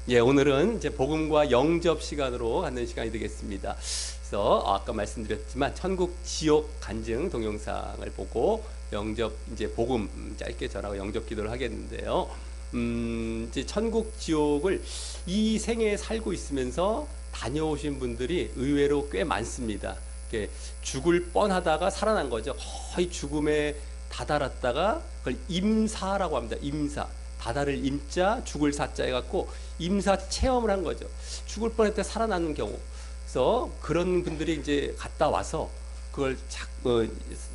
예, 오늘은 이제 복음과 영접 시간으로 갖는 시간이 되겠습니다. 그래서 아까 말씀드렸지만 천국 지옥 간증 동영상을 보고 영접 이제 복음 짧게 전하고 영접 기도를 하겠는데요. 이제 천국 지옥을 이 생에 살고 있으면서 다녀오신 분들이 의외로 꽤 많습니다. 이렇게 죽을 뻔하다가 살아난 거죠. 거의 죽음에 다다랐다가 그걸 임사라고 합니다. 임사. 다다를 임자, 죽을 사자 해갖고 임사 체험을 한 거죠. 죽을 뻔했을 때 살아나는 경우. 그래서 그런 분들이 이제 갔다 와서 그걸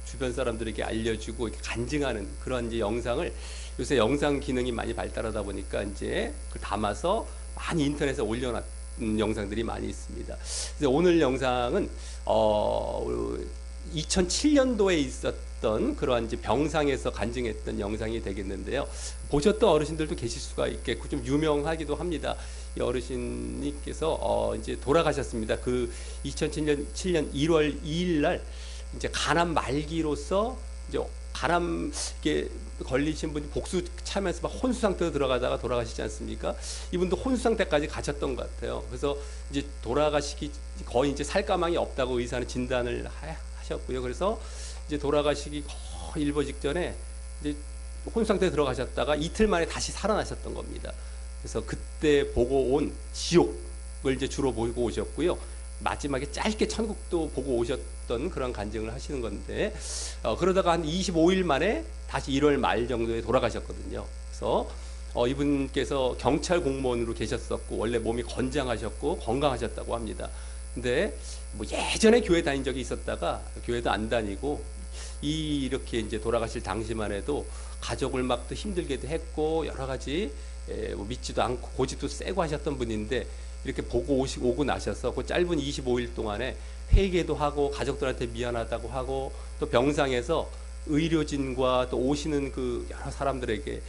주변 사람들에게 알려주고 이렇게 간증하는 그런 이제 영상을 요새 영상 기능이 많이 발달하다 보니까 이제 그걸 담아서 많이 인터넷에 올려놨는 영상들이 많이 있습니다. 그래서 오늘 영상은 2007년도에 있었던 그러한 이제 병상에서 간증했던 영상이 되겠는데요. 보셨던 어르신들도 계실 수가 있겠고 좀 유명하기도 합니다. 이 어르신님께서 이제 돌아가셨습니다. 그 2007년 1월 2일 날 이제 간암 말기로서 이제 간암에 걸리신 분이 복수 차면서 막 혼수 상태로 들어가다가 돌아가시지 않습니까? 이분도 혼수 상태까지 가셨던 것 같아요. 그래서 이제 돌아가시기 거의 이제 살 가망이 없다고 의사는 진단을 하셨고요. 그래서 이제 돌아가시기 거의 일보 직전에 이제 혼수 상태에 들어가셨다가 이틀 만에 다시 살아나셨던 겁니다. 그래서 그때 보고 온 지옥을 이제 주로 보고 오셨고요. 마지막에 짧게 천국도 보고 오셨던 그런 간증을 하시는 건데 그러다가 한 25일 만에 다시 1월 말 정도에 돌아가셨거든요. 그래서 이분께서 경찰 공무원으로 계셨었고 원래 몸이 건장하셨고 건강하셨다고 합니다. 근데 뭐 예전에 교회 다닌 적이 있었다가 교회도 안 다니고 이렇게 이제 돌아가실 당시만 해도 가족을 막 또 힘들게도 했고 여러 가지 뭐 믿지도 않고 고집도 세고 하셨던 분인데 이렇게 보고 오고 나셔서 그 짧은 25일 동안에 회개도 하고 가족들한테 미안하다고 하고 또 병상에서 의료진과 또 오시는 그 여러 사람들에게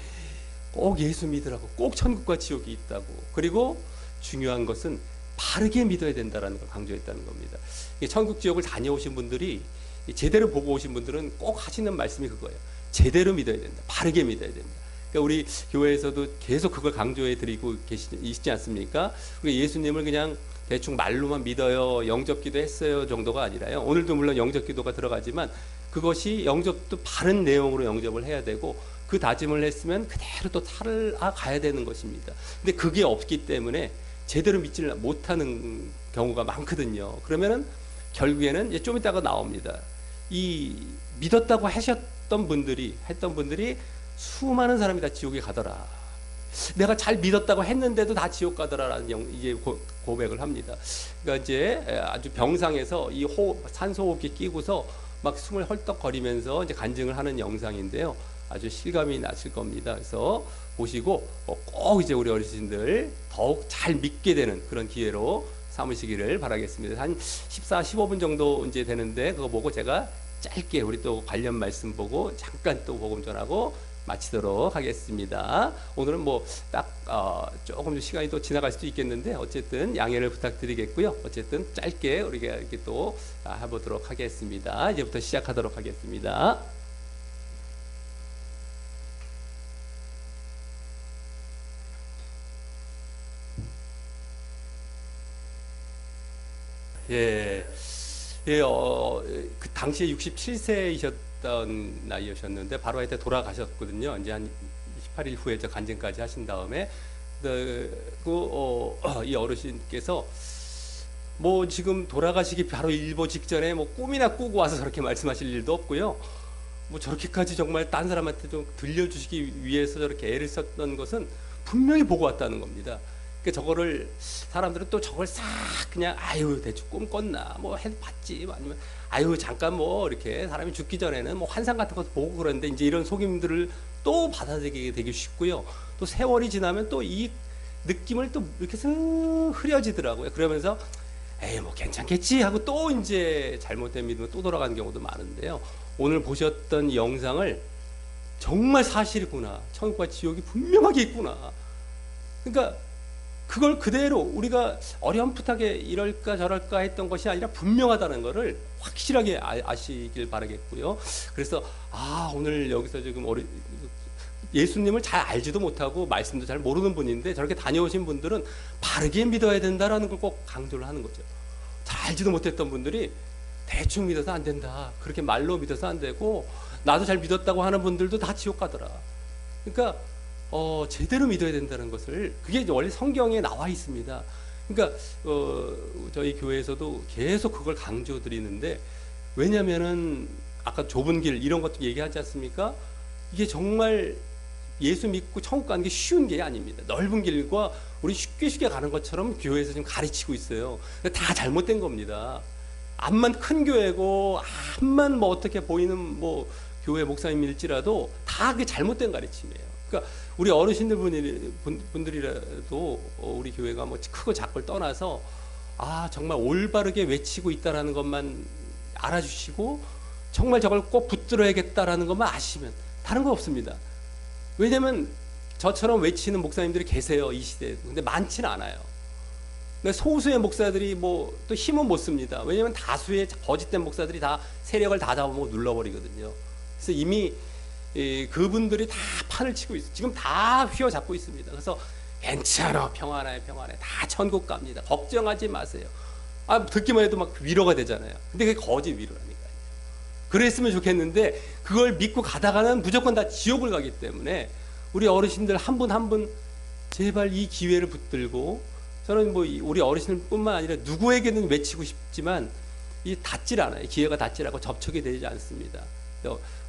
꼭 예수 믿으라고 꼭 천국과 지옥이 있다고 그리고 중요한 것은 바르게 믿어야 된다는 걸 강조했다는 겁니다. 천국 지옥을 다녀오신 분들이 제대로 보고 오신 분들은 꼭 하시는 말씀이 그거예요. 제대로 믿어야 된다. 바르게 믿어야 된다. 그러니까 우리 교회에서도 계속 그걸 강조해 드리고 계시지 않습니까? 우리 예수님을 그냥 대충 말로만 믿어요, 영접기도 했어요 정도가 아니라요. 오늘도 물론 영접기도가 들어가지만 그것이 영접도 바른 내용으로 영접을 해야 되고 그 다짐을 했으면 그대로 또 살아가야 되는 것입니다. 근데 그게 없기 때문에 제대로 믿지를 못하는 경우가 많거든요. 그러면은 결국에는 이제 좀 이따가 나옵니다. 이 믿었다고 했던 분들이 수많은 사람이 다 지옥에 가더라. 내가 잘 믿었다고 했는데도 다 지옥 가더라라는 이제 고백을 합니다. 그러니까 이제 아주 병상에서 이 산소호흡기 끼고서 막 숨을 헐떡거리면서 이제 간증을 하는 영상인데요. 아주 실감이 나실 겁니다. 그래서 보시고 꼭 이제 우리 어르신들 더욱 잘 믿게 되는 그런 기회로 삼으시기를 바라겠습니다. 한 14, 15분 정도 이제 되는데 그거 보고 제가 짧게 우리 또 관련 말씀 보고 잠깐 또 복음 전하고 마치도록 하겠습니다. 오늘은 뭐 딱 조금 좀 시간이 또 지나갈 수도 있겠는데 어쨌든 양해를 부탁드리겠고요. 어쨌든 짧게 우리가 이렇게 또 해보도록 하겠습니다. 이제부터 시작하도록 하겠습니다. 예, 예, 그 당시에 67세이셨던 나이셨는데 바로 그때 돌아가셨거든요. 이제 한 18일 후에 저 간증까지 하신 다음에 이 어르신께서 뭐 지금 돌아가시기 바로 일보 직전에 뭐 꿈이나 꾸고 와서 저렇게 말씀하실 일도 없고요. 뭐 저렇게까지 정말 딴 사람한테 좀 들려주시기 위해서 저렇게 애를 썼던 것은 분명히 보고 왔다는 겁니다. 그 저거를 사람들은 또 저걸 싹 그냥 아유 대충 꿈 꿨나 뭐 해봤지 아니면 아유 잠깐 뭐 이렇게 사람이 죽기 전에는 뭐 환상 같은 것도 보고 그러는데 이제 이런 속임들을 또 받아들이게 되기 쉽고요. 또 세월이 지나면 또 이 느낌을 또 이렇게 슥 흐려지더라고요. 그러면서 에이 뭐 괜찮겠지 하고 또 이제 잘못된 믿음으로 또 돌아가는 경우도 많은데요. 오늘 보셨던 영상을 정말 사실이구나. 천국과 지옥이 분명하게 있구나. 그러니까 그걸 그대로 우리가 어렴풋하게 이럴까 저럴까 했던 것이 아니라 분명하다는 것을 확실하게 아시길 바라겠고요. 그래서 오늘 여기서 지금 예수님을 잘 알지도 못하고 말씀도 잘 모르는 분인데 저렇게 다녀오신 분들은 바르게 믿어야 된다라는 걸 꼭 강조를 하는 거죠. 잘 알지도 못했던 분들이 대충 믿어서 안 된다. 그렇게 말로 믿어서 안 되고 나도 잘 믿었다고 하는 분들도 다 지옥 가더라. 그러니까 제대로 믿어야 된다는 것을 그게 원래 성경에 나와 있습니다. 그러니까 저희 교회에서도 계속 그걸 강조드리는데 왜냐면은 아까 좁은 길 이런 것도 얘기하지 않습니까? 이게 정말 예수 믿고 천국 가는 게 쉬운 게 아닙니다. 넓은 길과 우리 쉽게 가는 것처럼 교회에서 지금 가르치고 있어요. 다 잘못된 겁니다. 암만 큰 교회고 암만 뭐 어떻게 보이는 뭐 교회 목사님일지라도 다 그게 잘못된 가르침이에요. 그러니까 우리 어르신들 분들이라도 우리 교회가 뭐 크고 작고를 떠나서 정말 올바르게 외치고 있다라는 것만 알아주시고 정말 저걸 꼭 붙들어야겠다라는 것만 아시면 다른 거 없습니다. 왜냐면 저처럼 외치는 목사님들이 계세요, 이 시대에. 근데 많지는 않아요. 근데 소수의 목사들이 뭐 또 힘은 못 씁니다. 왜냐면 다수의 거짓된 목사들이 다 세력을 다 잡아먹고 눌러버리거든요. 그래서 이미 그분들이 다 판을 치고 있어요. 지금 다 휘어잡고 있습니다. 그래서 괜찮아, 평안해, 다 천국 갑니다. 걱정하지 마세요. 듣기만 해도 막 위로가 되잖아요. 근데 그게 거짓 위로라니까요. 그랬으면 좋겠는데 그걸 믿고 가다가는 무조건 다 지옥을 가기 때문에 우리 어르신들 한 분 한 분 제발 이 기회를 붙들고, 저는 뭐 우리 어르신뿐만 아니라 누구에게는 외치고 싶지만 이 닿질 않아요. 기회가 닿질 않고 접촉이 되지 않습니다.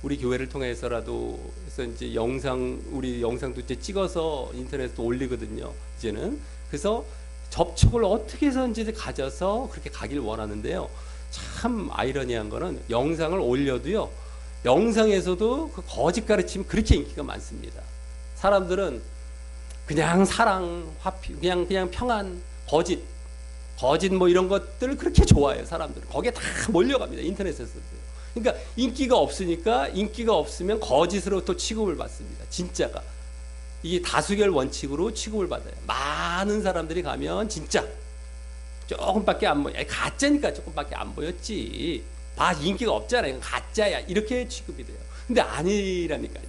우리 교회를 통해서라도 해서 이제 우리 영상도 이제 찍어서 인터넷에 올리거든요. 이제는. 그래서 접촉을 어떻게 해서든지 가져서 그렇게 가길 원하는데요. 참 아이러니한 거는 영상을 올려도요, 영상에서도 그 거짓 가르침이 그렇게 인기가 많습니다. 사람들은 그냥 사랑, 화평, 그냥 평안, 거짓 뭐 이런 것들을 그렇게 좋아해요. 사람들은 거기에 다 몰려갑니다. 인터넷에서도요. 그러니까 인기가 없으면 거짓으로 또 취급을 받습니다. 진짜가 이게 다수결 원칙으로 취급을 받아요. 많은 사람들이 가면 진짜 조금밖에 안 보여. 가짜니까 조금밖에 안 보였지. 인기가 없잖아요. 가짜야. 이렇게 취급이 돼요. 근데 아니라니까요.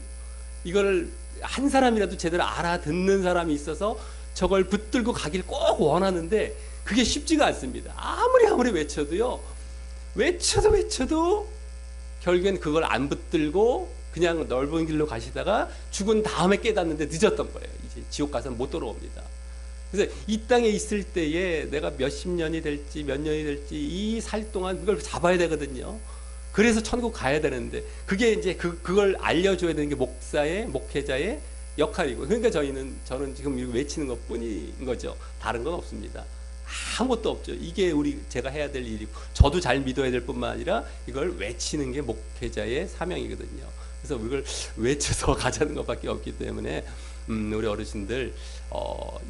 이걸 한 사람이라도 제대로 알아듣는 사람이 있어서 저걸 붙들고 가길 꼭 원하는데 그게 쉽지가 않습니다. 아무리 외쳐도요. 외쳐도 결국엔 그걸 안 붙들고 그냥 넓은 길로 가시다가 죽은 다음에 깨닫는데 늦었던 거예요. 이제 지옥 가서는 못 돌아옵니다. 그래서 이 땅에 있을 때에 내가 몇십 년이 될지 몇 년이 될지 이 살 동안 그걸 잡아야 되거든요. 그래서 천국 가야 되는데 그게 이제 그걸 알려줘야 되는 게 목회자의 역할이고, 그러니까 저는 지금 이거 외치는 것뿐인 거죠. 다른 건 없습니다. 아무것도 없죠. 이게 제가 해야 될 일이고, 저도 잘 믿어야 될 뿐만 아니라 이걸 외치는 게 목회자의 사명이거든요. 그래서 이걸 외쳐서 가자는 것밖에 없기 때문에 우리 어르신들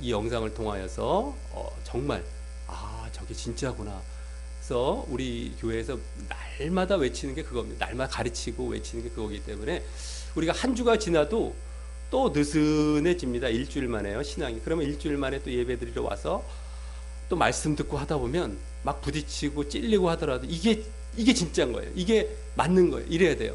이 영상을 통하여서 정말 저게 진짜구나. 그래서 우리 교회에서 날마다 외치는 게 그겁니다. 날마다 가르치고 외치는 게 그거기 때문에 우리가 한 주가 지나도 또 느슨해집니다. 일주일 만에요, 신앙이. 그러면 일주일 만에 또 예배 드리러 와서 또 말씀 듣고 하다 보면 막 부딪히고 찔리고 하더라도 이게 진짜인 거예요. 이게 맞는 거예요. 이래야 돼요.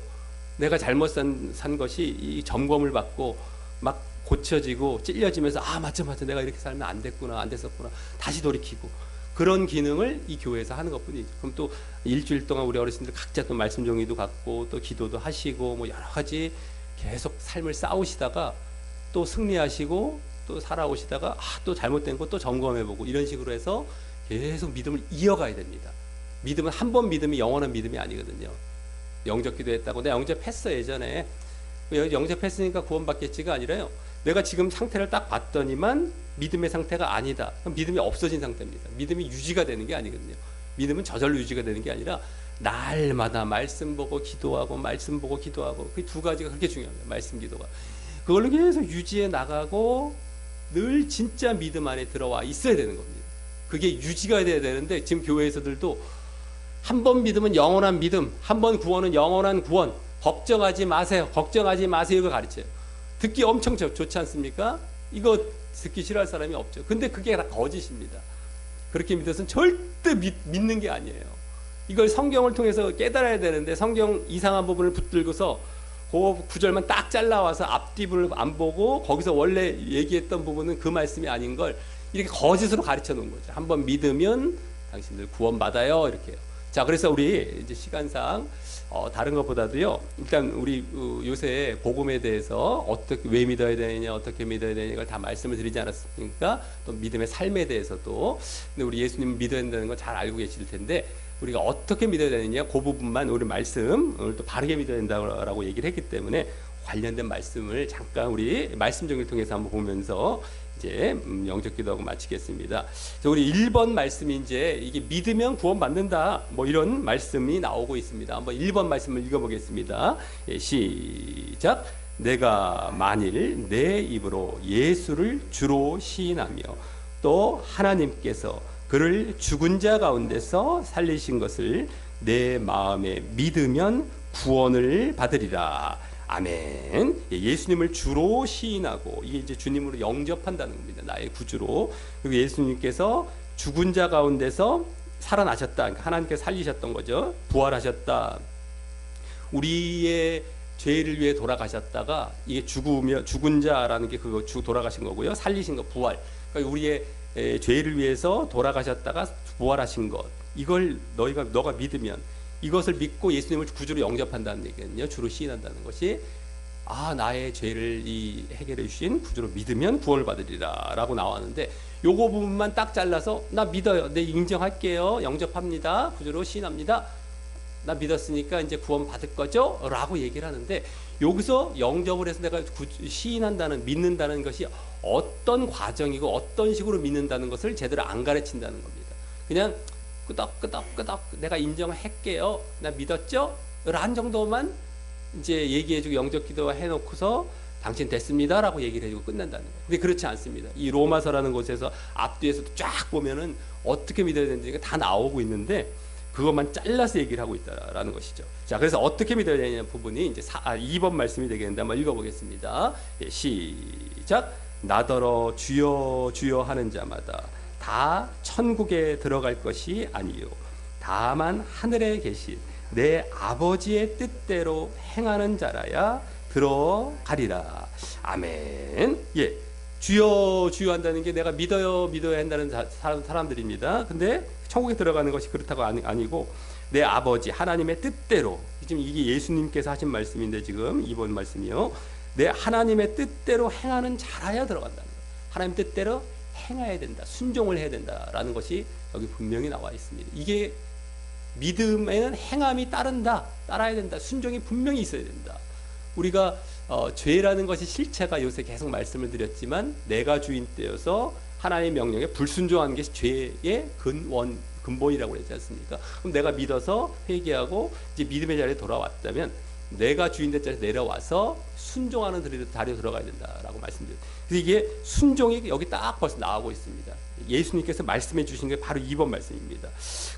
내가 잘못 산 것이 이 점검을 받고 막 고쳐지고 찔려지면서 맞아 내가 이렇게 살면 안 됐었구나 다시 돌이키고, 그런 기능을 이 교회에서 하는 것뿐이죠. 그럼 또 일주일 동안 우리 어르신들 각자 또 말씀 종이도 갖고 또 기도도 하시고 뭐 여러 가지 계속 삶을 싸우시다가 또 승리하시고 또 살아오시다가 또 잘못된 거 또 점검해보고 이런 식으로 해서 계속 믿음을 이어가야 됩니다. 믿음은 한 번 믿음이 영원한 믿음이 아니거든요. 영접기도 했다고 내가 영접했어 예전에, 영접했으니까 구원받겠지가 아니라요. 내가 지금 상태를 딱 봤더니만 믿음의 상태가 아니다. 그럼 믿음이 없어진 상태입니다. 믿음이 유지가 되는 게 아니거든요. 믿음은 저절로 유지가 되는 게 아니라 날마다 말씀 보고 기도하고 말씀 보고 기도하고, 그 두 가지가 그렇게 중요합니다. 말씀 기도가. 그걸로 계속 유지해 나가고 늘 진짜 믿음 안에 들어와 있어야 되는 겁니다. 그게 유지가 돼야 되는데 지금 교회에서들도 한 번 믿으면 영원한 믿음, 한 번 구원은 영원한 구원, 걱정하지 마세요 이거 가르쳐요. 듣기 엄청 좋지 않습니까? 이거 듣기 싫어할 사람이 없죠. 근데 그게 다 거짓입니다. 그렇게 믿어서는 절대 믿는 게 아니에요. 이걸 성경을 통해서 깨달아야 되는데 성경 이상한 부분을 붙들고서 그 구절만 딱 잘라와서 앞뒤를 안 보고 거기서 원래 얘기했던 부분은 그 말씀이 아닌 걸 이렇게 거짓으로 가르쳐 놓은 거죠. 한번 믿으면 당신들 구원받아요. 이렇게요. 자, 그래서 우리 이제 시간상 다른 것보다도요. 일단 우리 요새 복음에 대해서 어떻게 왜 믿어야 되느냐, 어떻게 믿어야 되느냐 이걸 다 말씀을 드리지 않았습니까? 또 믿음의 삶에 대해서도. 근데 우리 예수님 믿어야 된다는 걸 잘 알고 계실 텐데 우리가 어떻게 믿어야 되느냐 그 부분만 우리 말씀 오늘 또 바르게 믿어야 된다고 얘기를 했기 때문에 관련된 말씀을 잠깐 우리 말씀 정리를 통해서 한번 보면서 이제 영접 기도하고 마치겠습니다. 우리 1번 말씀이 이제 이게 믿으면 구원받는다 뭐 이런 말씀이 나오고 있습니다. 한번 1번 말씀을 읽어보겠습니다. 예, 시작. 내가 만일 내 입으로 예수를 주로 시인하며 또 하나님께서 그를 죽은 자 가운데서 살리신 것을 내 마음에 믿으면 구원을 받으리라. 아멘. 예수님을 주로 시인하고 이게 이제 주님으로 영접한다는 겁니다. 나의 구주로. 그리고 예수님께서 죽은 자 가운데서 살아나셨다. 그러니까 하나님께서 살리셨던 거죠. 부활하셨다. 우리의 죄를 위해 돌아가셨다가 이게 죽은 자라는 게 그거 돌아가신 거고요. 살리신 거 부활. 그러니까 우리의 죄를 위해서 돌아가셨다가 부활하신 것. 이걸 너가 믿으면 이것을 믿고 예수님을 구주로 영접한다는 얘기거든요. 주로 시인한다는 것이 나의 죄를 해결해 주신 구주로 믿으면 구원을 받으리라 라고 나왔는데 요거 부분만 딱 잘라서 나 믿어요. 네, 인정할게요. 영접합니다. 구주로 시인합니다. 나 믿었으니까 이제 구원 받을 거죠? 라고 얘기를 하는데 여기서 영접을 해서 내가 시인한다는 믿는다는 것이 어떤 과정이고 어떤 식으로 믿는다는 것을 제대로 안 가르친다는 겁니다. 그냥 끄덕끄덕 내가 인정할게요. 나 믿었죠? 라는 정도만 이제 얘기해주고 영접기도 해놓고서 당신 됐습니다 라고 얘기를 해주고 끝난다는 거예요. 근데 그렇지 않습니다. 이 로마서라는 곳에서 앞뒤에서도 쫙 보면은 어떻게 믿어야 되는지가 다 나오고 있는데 그것만 잘라서 얘기를 하고 있다라는 것이죠. 자, 그래서 어떻게 믿어야 되냐 부분이 이제 2번 말씀이 되겠는데 한번 읽어보겠습니다. 예, 시작. 나더러 주여 주여 하는 자마다 다 천국에 들어갈 것이 아니요 다만 하늘에 계신 내 아버지의 뜻대로 행하는 자라야 들어가리라. 아멘. 예, 주여 주여 한다는 게 내가 믿어야 한다는 사람들입니다. 근데 천국에 들어가는 것이 그렇다고 아니고 내 아버지 하나님의 뜻대로, 지금 이게 예수님께서 하신 말씀인데 지금 이번 말씀이요. 내 하나님의 뜻대로 행하는 자라야 들어간다는 거예요. 하나님 뜻대로 행해야 된다. 순종을 해야 된다라는 것이 여기 분명히 나와 있습니다. 이게 믿음에는 행함이 따라야 된다. 순종이 분명히 있어야 된다. 우리가 죄라는 것이 실체가 요새 계속 말씀을 드렸지만 내가 주인 되어서 하나님의 명령에 불순종하는 것이 죄의 근본이라고 그랬지 않습니까? 그럼 내가 믿어서 회개하고 이제 믿음의 자리에 돌아왔다면 내가 주인 된 자리에 내려와서 순종하는 자리에 들어가야 된다라고 말씀드려요. 그래서 이게 순종이 여기 딱 벌써 나오고 있습니다. 예수님께서 말씀해 주신 게 바로 2번 말씀입니다.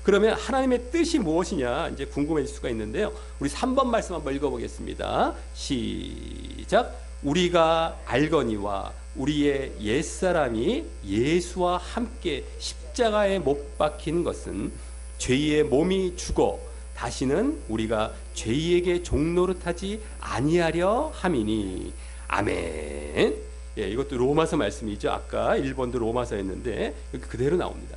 그러면 하나님의 뜻이 무엇이냐 이제 궁금해질 수가 있는데요. 우리 3번 말씀 한번 읽어보겠습니다. 시작. 우리가 알거니와 우리의 옛사람이 예수와 함께 십자가에 못 박힌 것은 죄의 몸이 죽어 다시는 우리가 죄에게 종노릇하지 아니하려 함이니. 아멘. 예, 이것도 로마서 말씀이죠. 아까 1번도 로마서였는데 여기 그대로 나옵니다.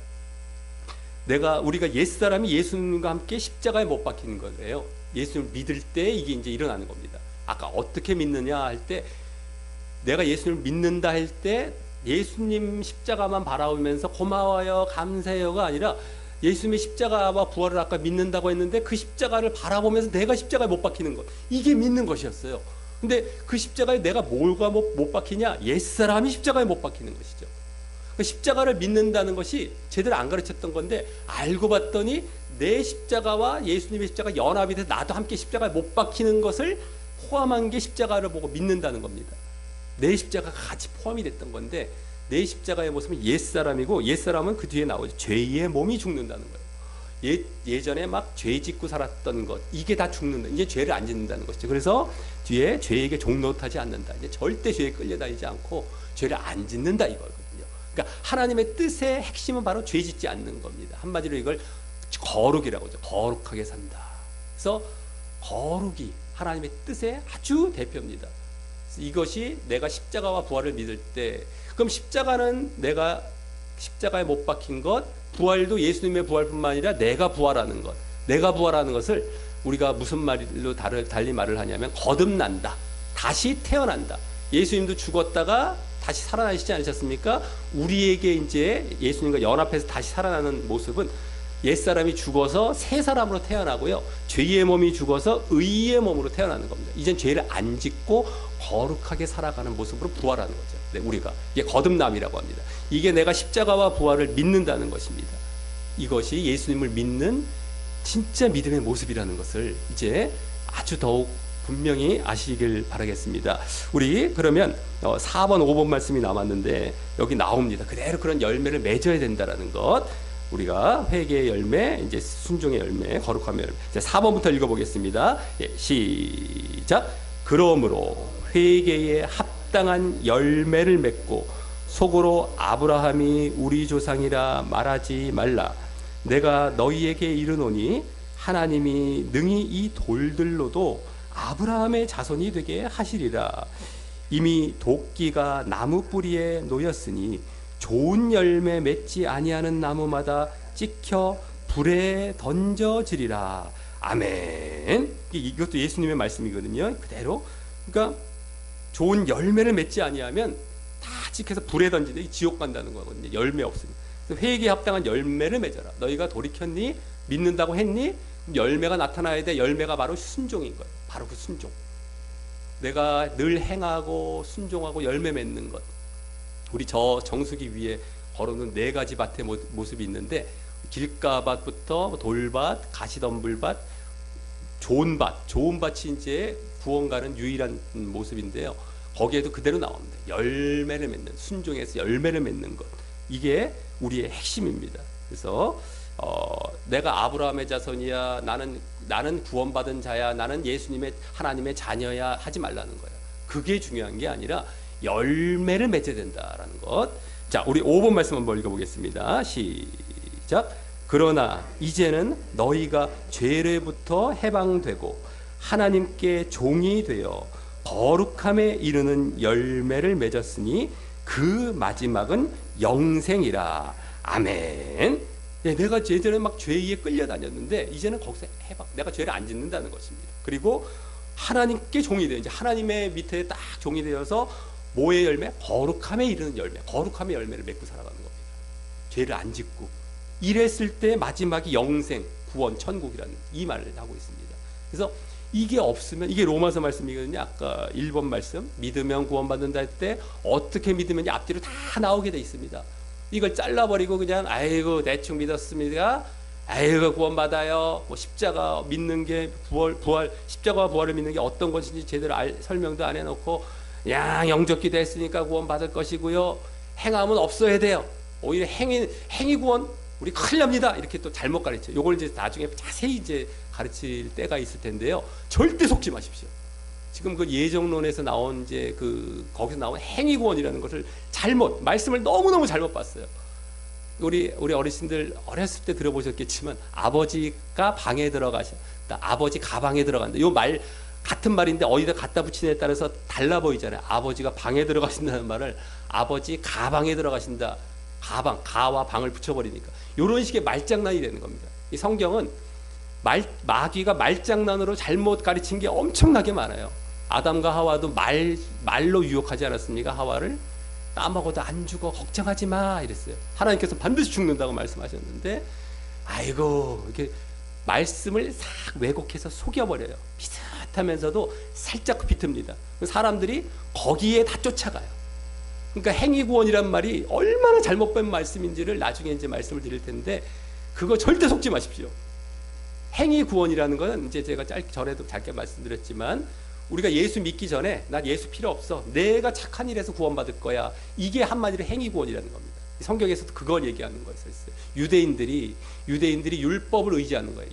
우리가 옛사람이 예수님과 함께 십자가에 못 박히는 거예요. 예수님을 믿을 때 이게 이제 일어나는 겁니다. 아까 어떻게 믿느냐 할 때 내가 예수님을 믿는다 할 때 예수님 십자가만 바라보면서 고마워요 감사해요가 아니라 예수님의 십자가와 부활을 아까 믿는다고 했는데 그 십자가를 바라보면서 내가 십자가에 못 박히는 것, 이게 믿는 것이었어요. 근데 그 십자가에 내가 뭐가 못 박히냐? 옛사람이 십자가에 못 박히는 것이죠. 그 십자가를 믿는다는 것이 제대로 안 가르쳤던 건데 알고 봤더니 내 십자가와 예수님의 십자가 연합이 돼서 나도 함께 십자가에 못 박히는 것을 포함한 게 십자가를 보고 믿는다는 겁니다. 내 십자가가 같이 포함이 됐던 건데 내 십자가의 모습은 옛사람이고 옛사람은 그 뒤에 나오죠. 죄의 몸이 죽는다는 거예요. 예전에 막 죄 짓고 살았던 것 이게 다 죽는다. 이제 죄를 안 짓는다는 것이죠. 그래서 뒤에 죄에게 종노릇하지 않는다. 이제 절대 죄에 끌려다니지 않고 죄를 안 짓는다 이거거든요. 그러니까 하나님의 뜻의 핵심은 바로 죄 짓지 않는 겁니다. 한마디로 이걸 거룩이라고 하죠. 거룩하게 산다. 그래서 거룩이 하나님의 뜻의 아주 대표입니다. 이것이 내가 십자가와 부활을 믿을 때, 그럼 십자가는 내가 십자가에 못 박힌 것, 부활도 예수님의 부활뿐만 아니라 내가 부활하는 것, 내가 부활하는 것을 우리가 무슨 말로 달리 말을 하냐면 거듭난다, 다시 태어난다. 예수님도 죽었다가 다시 살아나시지 않으셨습니까? 우리에게 이제 예수님과 연합해서 다시 살아나는 모습은 옛사람이 죽어서 새 사람으로 태어나고요, 죄의 몸이 죽어서 의의 몸으로 태어나는 겁니다. 이젠 죄를 안 짓고 거룩하게 살아가는 모습으로 부활하는 거죠. 네, 우리가 이게 거듭남이라고 합니다. 이게 내가 십자가와 부활을 믿는다는 것입니다. 이것이 예수님을 믿는 진짜 믿음의 모습이라는 것을 이제 아주 더욱 분명히 아시길 바라겠습니다. 우리 그러면 4번 5번 말씀이 남았는데 여기 나옵니다. 그대로 그런 열매를 맺어야 된다라는 것. 우리가 회개의 열매, 이제 순종의 열매, 거룩함의 열매. 이제 4번부터 읽어보겠습니다. 예, 시작. 그러므로 회개에 합당한 열매를 맺고 속으로 아브라함이 우리 조상이라 말하지 말라. 내가 너희에게 이르노니 하나님이 능히 이 돌들로도 아브라함의 자손이 되게 하시리라. 이미 도끼가 나무 뿌리에 놓였으니 좋은 열매 맺지 아니하는 나무마다 찍혀 불에 던져지리라. 아멘. 이것도 예수님의 말씀이거든요. 그대로. 그러니까 좋은 열매를 맺지 아니하면 다 찍혀서 불에 던지는데 지옥 간다는 거거든요. 열매 없으면. 회개에 합당한 열매를 맺어라. 너희가 돌이켰니? 믿는다고 했니? 열매가 나타나야 돼. 열매가 바로 순종인 거예요. 바로 그 순종. 내가 늘 행하고 순종하고 열매 맺는 것. 우리 저 정수기 위에 걸어놓은 4가지 밭의 모습이 있는데, 길가밭부터 돌밭, 가시덤불밭, 좋은 밭, 좋은 밭이 이제 구원가는 유일한 모습인데요. 거기에도 그대로 나옵니다. 열매를 맺는, 순종해서 열매를 맺는 것. 이게 우리의 핵심입니다. 그래서 내가 아브라함의 자손이야, 나는 구원받은 자야, 나는 예수님의 하나님의 자녀야 하지 말라는 거예요. 그게 중요한 게 아니라 열매를 맺어야 된다라는 것. 자, 우리 5번 말씀 한번 읽어보겠습니다. 시작. 그러나 이제는 너희가 죄로부터 해방되고 하나님께 종이 되어 거룩함에 이르는 열매를 맺었으니 그 마지막은 영생이라. 아멘. 네, 내가 예전에 막 죄에 끌려다녔는데 이제는 거기서 해방, 내가 죄를 안 짓는다는 것입니다. 그리고 하나님께 종이 되어, 이제 하나님의 밑에 딱 종이 되어서 뭐의 열매? 거룩함에 이르는 열매, 거룩함의 열매를 맺고 살아가는 겁니다. 죄를 안 짓고. 이랬을 때 마지막이 영생, 구원, 천국이라는 이 말을 하고 있습니다. 그래서 이게 없으면, 이게 로마서 말씀이거든요. 아까 1번 말씀, 믿으면 구원받는다 할 때 어떻게 믿으면 앞뒤로 다 나오게 돼 있습니다. 이걸 잘라버리고 그냥 아이고 대충 믿었습니다, 아이고 구원받아요, 뭐 십자가 믿는 게 부활 십자가와 부활을 믿는 게 어떤 것인지 제대로 설명도 안 해놓고 그냥 영접기도 했으니까 구원받을 것이고요, 행함은 없어야 돼요, 오히려 행위 구원 우리 큰일 납니다, 이렇게 또 잘못 가르쳐요. 요걸 이제 나중에 자세히 이제 가르칠 때가 있을 텐데요. 절대 속지 마십시오. 지금 그 예정론에서 나온 이제 거기서 나온 행위 구원이라는 것을 말씀을 너무너무 잘못 봤어요. 우리 어르신들 어렸을 때 들어보셨겠지만 아버지가 방에 들어가셨다, 아버지 가방에 들어간다. 요 말 같은 말인데 어디다 갖다 붙이냐에 따라서 달라 보이잖아요. 아버지가 방에 들어가신다는 말을 아버지 가방에 들어가신다. 가와 방을 붙여버리니까 이런 식의 말장난이 되는 겁니다. 이 성경은 마귀가 말장난으로 잘못 가르친 게 엄청나게 많아요. 아담과 하와도 말로 유혹하지 않았습니까? 하와를 따먹어도 안 죽어, 걱정하지 마 이랬어요. 하나님께서 반드시 죽는다고 말씀하셨는데, 아이고 이렇게 말씀을 싹 왜곡해서 속여버려요. 비슷하면서도 살짝 비틉니다. 사람들이 거기에 다 쫓아가요. 그러니까 행위구원이란 말이 얼마나 잘못된 말씀인지를 나중에 이제 말씀을 드릴 텐데, 그거 절대 속지 마십시오. 행위구원이라는 것은 이제 제가 전에도 짧게 말씀드렸지만, 우리가 예수 믿기 전에 난 예수 필요 없어, 내가 착한 일에서 구원받을 거야, 이게 한마디로 행위구원이라는 겁니다. 성경에서도 그걸 얘기하는 거였어요. 유대인들이 율법을 의지하는 거예요.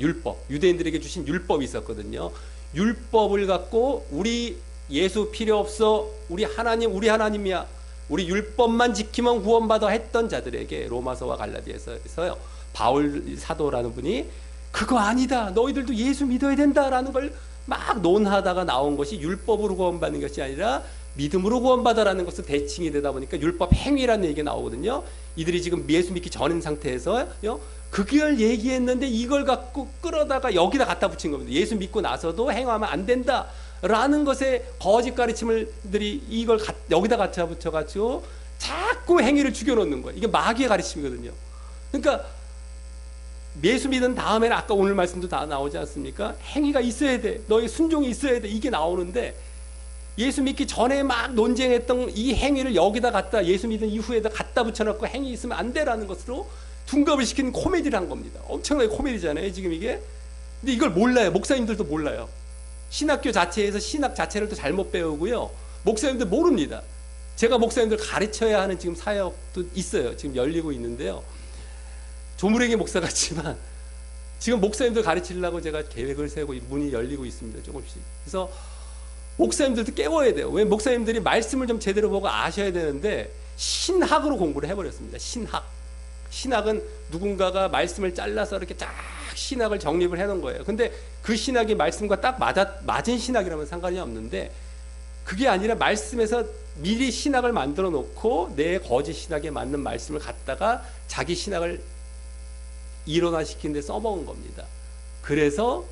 유대인들에게 주신 율법이 있었거든요. 율법을 갖고 우리 예수 필요 없어, 우리 하나님이야, 우리 율법만 지키면 구원받아 했던 자들에게 로마서와 갈라디아서에서요, 바울 사도라는 분이 그거 아니다, 너희들도 예수 믿어야 된다라는 걸 막 논하다가 나온 것이 율법으로 구원받는 것이 아니라 믿음으로 구원받아라는 것은 대칭이 되다 보니까 율법 행위라는 얘기가 나오거든요. 이들이 지금 예수 믿기 전인 상태에서요, 그걸 얘기했는데 이걸 갖고 끌어다가 여기다 갖다 붙인 겁니다. 예수 믿고 나서도 행하면 안 된다라는 것에 거짓 가르침들이 이걸 여기다 갖다 붙여가지고 자꾸 행위를 죽여놓는 거예요. 이게 마귀의 가르침이거든요. 그러니까 예수 믿은 다음에는 아까 오늘 말씀도 다 나오지 않습니까? 행위가 있어야 돼. 너의 순종이 있어야 돼. 이게 나오는데 예수 믿기 전에 막 논쟁했던 이 행위를 여기다 갖다 예수 믿은 이후에다 갖다 붙여놓고 행위 있으면 안 돼라는 것으로 둔갑을 시키는 코미디를 한 겁니다. 엄청나게 코미디잖아요, 지금 이게. 근데 이걸 몰라요. 목사님들도 몰라요. 신학교 자체에서 신학 자체를 또 잘못 배우고요. 목사님들 모릅니다. 제가 목사님들 가르쳐야 하는 지금 사역도 있어요. 지금 열리고 있는데요. 조무랭이 목사 같지만 지금 목사님들 가르치려고 제가 계획을 세우고 문이 열리고 있습니다. 조금씩. 그래서 목사님들도 깨워야 돼요. 왜 목사님들이 말씀을 좀 제대로 보고 아셔야 되는데 신학으로 공부를 해버렸습니다. 신학은 누군가가 말씀을 잘라서 이렇게 쫙 신학을 정립을 해놓은 거예요. 근데 그 신학이 말씀과 딱 맞은 신학이라면 상관이 없는데 그게 아니라 말씀에서 미리 신학을 만들어 놓고 내 거짓 신학에 맞는 말씀을 갖다가 자기 신학을 일원화시키는 데 써먹은 겁니다. 그래서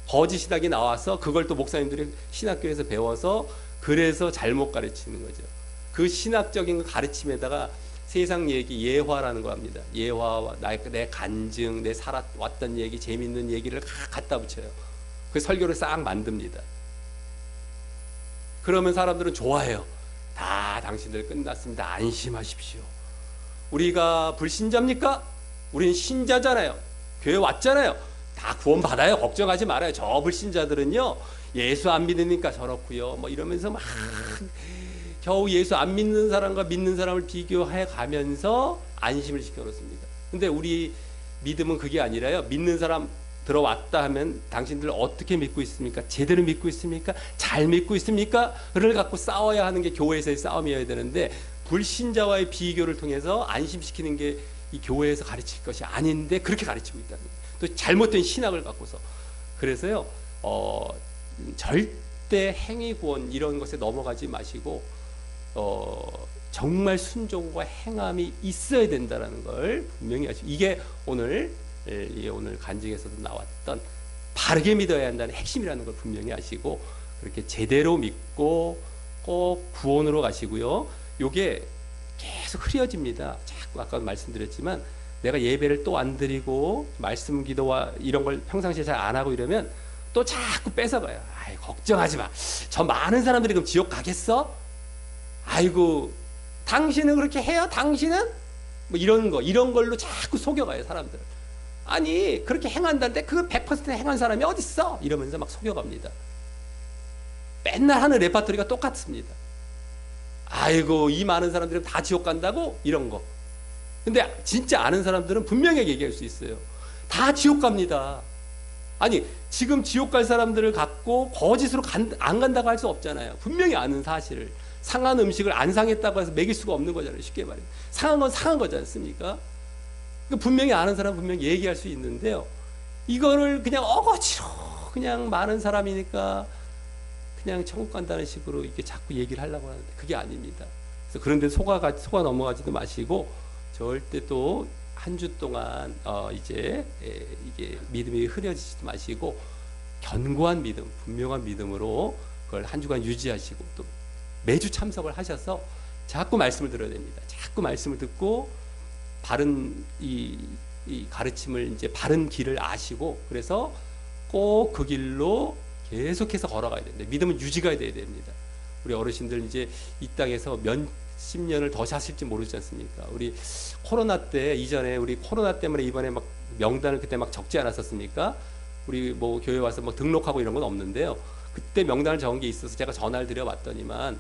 거짓 신학이 나와서 그걸 또 목사님들이 신학교에서 배워서 그래서 잘못 가르치는 거죠. 그 신학적인 가르침에다가 세상 얘기, 예화라는 거 합니다. 예화와 내 간증, 내 살아왔던 얘기, 재밌는 얘기를 갖다 붙여요. 그 설교를 싹 만듭니다. 그러면 사람들은 좋아해요. 다 당신들 끝났습니다. 안심하십시오. 우리가 불신자입니까? 우린 신자잖아요. 교회 왔잖아요. 다 구원 받아요. 걱정하지 말아요. 저 불신자들은요, 예수 안 믿으니까 저렇고요. 뭐 이러면서 막 겨우 예수 안 믿는 사람과 믿는 사람을 비교해 가면서 안심을 시켜 놓습니다. 근데 우리 믿음은 그게 아니라요. 믿는 사람 들어왔다 하면 당신들 어떻게 믿고 있습니까? 제대로 믿고 있습니까? 잘 믿고 있습니까? 를 갖고 싸워야 하는 게 교회에서의 싸움이어야 되는데 불신자와의 비교를 통해서 안심시키는 게 이 교회에서 가르칠 것이 아닌데 그렇게 가르치고 있다는 거예요. 또 잘못된 신학을 갖고서. 그래서요, 절대 행위 구원 이런 것에 넘어가지 마시고 정말 순종과 행함이 있어야 된다는 걸 분명히 하시고, 이게 오늘 간증에서도 나왔던 바르게 믿어야 한다는 핵심이라는 걸 분명히 하시고 그렇게 제대로 믿고 꼭 구원으로 가시고요. 요게 계속 흐려집니다. 자꾸 아까 말씀드렸지만 내가 예배를 또 안 드리고 말씀 기도와 이런 걸 평상시에 잘 안 하고 이러면 또 자꾸 뺏어가요. 아이, 걱정하지 마. 저 많은 사람들이 그럼 지옥 가겠어? 아이고, 당신은 그렇게 해요? 당신은? 뭐 이런 걸로 자꾸 속여가요, 사람들. 아니, 그렇게 행한다는데 그 100% 행한 사람이 어딨어? 이러면서 막 속여갑니다. 맨날 하는 레파토리가 똑같습니다. 아이고, 이 많은 사람들이 다 지옥 간다고? 이런 거. 근데 진짜 아는 사람들은 분명히 얘기할 수 있어요. 다 지옥 갑니다. 아니, 지금 지옥 갈 사람들을 갖고 거짓으로 안 간다고 할 수 없잖아요. 분명히 아는 사실을. 상한 음식을 안 상했다고 해서 먹일 수가 없는 거잖아요. 쉽게 말해요. 상한 건 상한 거지 않습니까? 분명히 아는 사람은 분명히 얘기할 수 있는데요. 이거를 그냥 어거지로 그냥 많은 사람이니까 그냥 천국 간다는 식으로 이게 자꾸 얘기를 하려고 하는데 그게 아닙니다. 그래서 그런데 속아 넘어가지도 마시고 절대 또 한 주 동안 이제 이게 믿음이 흐려지지도 마시고 견고한 믿음, 분명한 믿음으로 그걸 한 주간 유지하시고 또 매주 참석을 하셔서 자꾸 말씀을 들어야 됩니다. 자꾸 말씀을 듣고 바른 이 가르침을 이제 바른 길을 아시고 그래서 꼭 그 길로 계속해서 걸어가야 됩니다. 믿음은 유지가 돼야 됩니다. 우리 어르신들 이제 이 땅에서 몇십 년을 더 사실지 모르지 않습니까? 우리 코로나 때 이전에 우리 코로나 때문에 이번에 막 명단을 그때 막 적지 않았었습니까? 우리 뭐 교회 와서 뭐 등록하고 이런 건 없는데요. 그때 명단을 적은 게 있어서 제가 전화를 드려봤더니만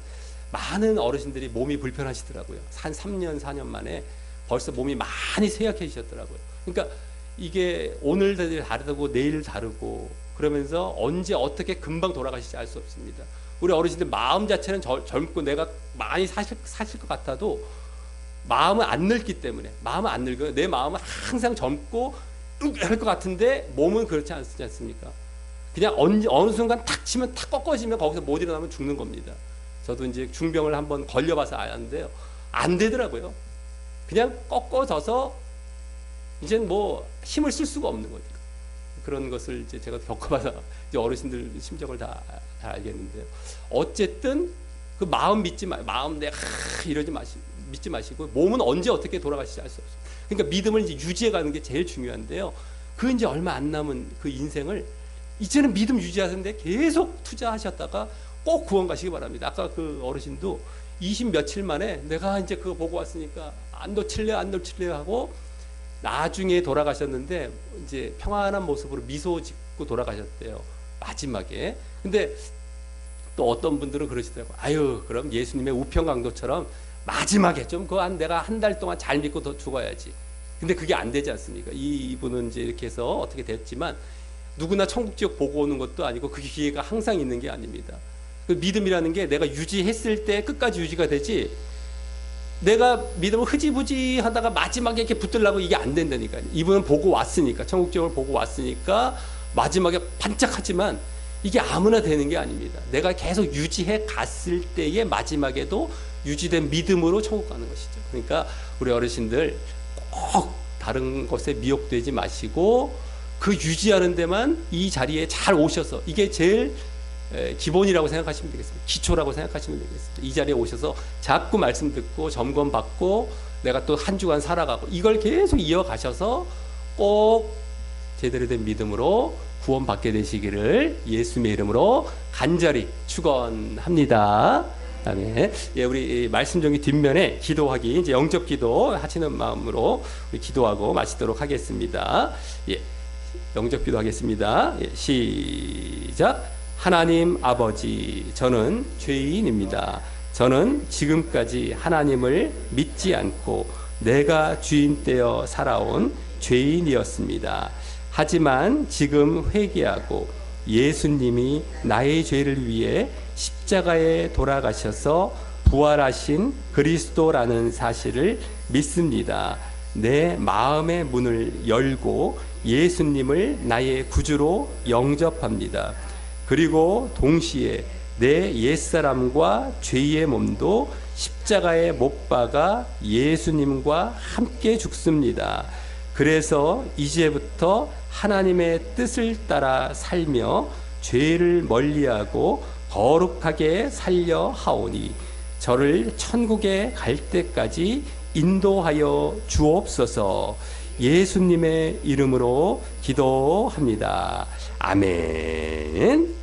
많은 어르신들이 몸이 불편하시더라고요. 한 3년, 4년 만에 벌써 몸이 많이 쇠약해지셨더라고요. 그러니까 이게 오늘 다르고 내일 다르고 그러면서 언제 어떻게 금방 돌아가실지 알 수 없습니다. 우리 어르신들 마음 자체는 젊고 내가 많이 사실 것 같아도 마음은 안 늙기 때문에 마음은 안 늙어요. 내 마음은 항상 젊고 할 것 같은데 몸은 그렇지 않지 않습니까? 그냥 어느 순간 탁 치면 탁 꺾어지면 거기서 못 일어나면 죽는 겁니다. 저도 이제 중병을 한번 걸려봐서 아는데요. 안 되더라고요. 그냥 꺾어져서 이제 뭐 힘을 쓸 수가 없는 거죠. 그런 것을 이제 제가 겪어봐서 이제 어르신들 심정을 다 알겠는데요. 어쨌든 그 마음 마음 내가 믿지 마시고 몸은 언제 어떻게 돌아가실지 알 수 없어요. 그러니까 믿음을 이제 유지해가는 게 제일 중요한데요. 그 이제 얼마 안 남은 그 인생을 이제는 믿음 유지하는데 계속 투자하셨다가 꼭 구원 가시기 바랍니다. 아까 그 어르신도 20 며칠 만에 내가 이제 그거 보고 왔으니까 안 놓칠래 하고 나중에 돌아가셨는데 이제 평안한 모습으로 미소 짓고 돌아가셨대요. 마지막에. 근데 또 어떤 분들은 그러시더라고요. 아유, 그럼 예수님의 우편강도처럼 마지막에 좀 내가 한 달 동안 잘 믿고 더 죽어야지. 근데 그게 안 되지 않습니까? 이분은 이제 이렇게 해서 어떻게 됐지만 누구나 천국 지옥 보고 오는 것도 아니고 그 기회가 항상 있는 게 아닙니다. 그 믿음이라는 게 내가 유지했을 때 끝까지 유지가 되지, 내가 믿음을 흐지부지 하다가 마지막에 이렇게 붙들라고 이게 안 된다니까요. 이분은 보고 왔으니까, 천국 지옥을 보고 왔으니까 마지막에 반짝하지만 이게 아무나 되는 게 아닙니다. 내가 계속 유지해 갔을 때의 마지막에도 유지된 믿음으로 천국 가는 것이죠. 그러니까 우리 어르신들 꼭 다른 것에 미혹되지 마시고 그 유지하는 데만 이 자리에 잘 오셔서, 이게 제일 기본이라고 생각하시면 되겠습니다. 기초라고 생각하시면 되겠습니다. 이 자리에 오셔서 자꾸 말씀 듣고 점검받고 내가 또 한 주간 살아가고 이걸 계속 이어가셔서 꼭 제대로 된 믿음으로 구원받게 되시기를 예수님의 이름으로 간절히 축원합니다. 다음에 우리 말씀 종이 뒷면에 기도하기, 이제 영접 기도 하시는 마음으로 우리 기도하고 마치도록 하겠습니다. 영접 기도하겠습니다. 시작. 하나님 아버지, 저는 죄인입니다. 저는 지금까지 하나님을 믿지 않고 내가 주인 되어 살아온 죄인이었습니다. 하지만 지금 회개하고 예수님이 나의 죄를 위해 십자가에 돌아가셔서 부활하신 그리스도라는 사실을 믿습니다. 내 마음의 문을 열고 예수님을 나의 구주로 영접합니다. 그리고 동시에 내 옛사람과 죄의 몸도 십자가에 못 박아 예수님과 함께 죽습니다. 그래서 이제부터 하나님의 뜻을 따라 살며 죄를 멀리하고 거룩하게 살려 하오니 저를 천국에 갈 때까지 인도하여 주옵소서. 예수님의 이름으로 기도합니다. 아멘.